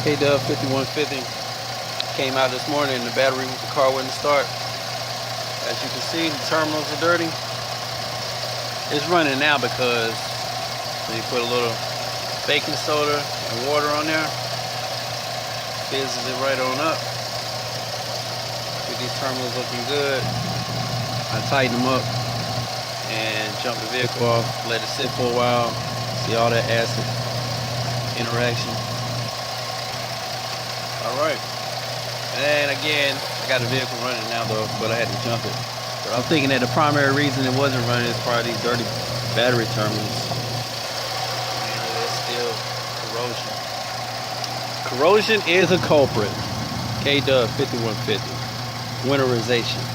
K-Dub 5150 came out this morning and the battery with the car wouldn't start. As you can see, the terminals are dirty. It's running now because when you put a little baking soda and water on there, fizzes it right on up. Get these terminals looking good. I tighten them up and jump the vehicle off, let it sit for a while, see all that acid interaction. Alright, and again, I got the vehicle running now though, but I had to jump it. But I'm thinking that the primary reason it wasn't running is probably these dirty battery terminals. And there's still corrosion. Corrosion is a culprit. K-Dub 5150. Winterization.